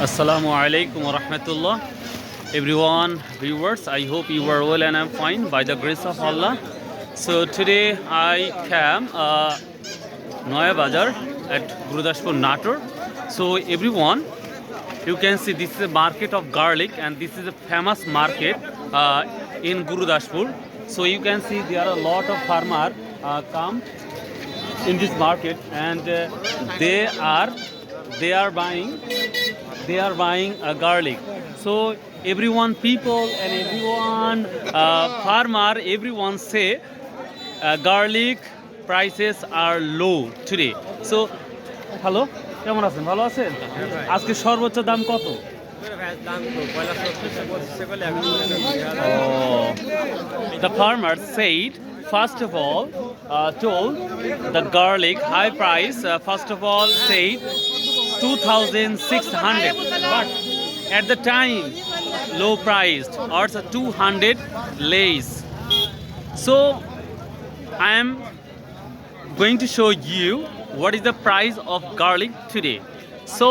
Assalamu alaikum wa rahmatullah. Everyone, viewers, I hope you are well and I'm fine by the grace of Allah. So today I came Noya Bazar at Gurudashpur Natur. So everyone, you can see this is a market of garlic and this is a famous market in Gurudashpur. So you can see there are a lot of farmers come in this market and they are buying garlic. So everyone, people and everyone, farmer, everyone say garlic prices are low today. So hello, কেমন আছেন? ভালো আছেন? আজকে সর্বোচ্চ দাম কত? The farmer said, first of all, told the garlic high price. First of all, said 2,600, but at the time low priced, or 200 less. So I am going to show you what is the price of garlic today. So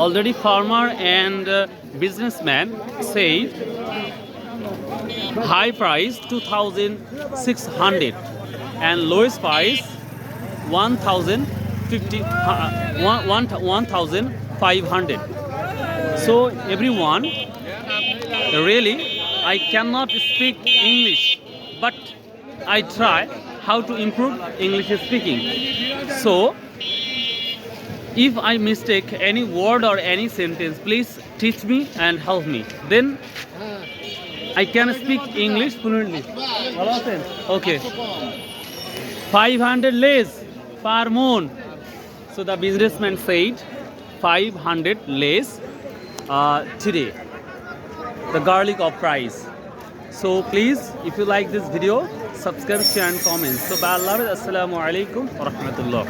already farmer and businessman said high price 2,600 and lowest price 1,500. So everyone, really I cannot speak English, but I try how to improve English speaking. So if I mistake any word or any sentence, please teach me and help me. Then I can speak English fluently. Okay. 500 less per moon. So the businessman said 500 less today. The garlic of price. So please, if you like this video, subscribe, share and comment. So bye Allah. Assalamu alaikum wa rahmatullah.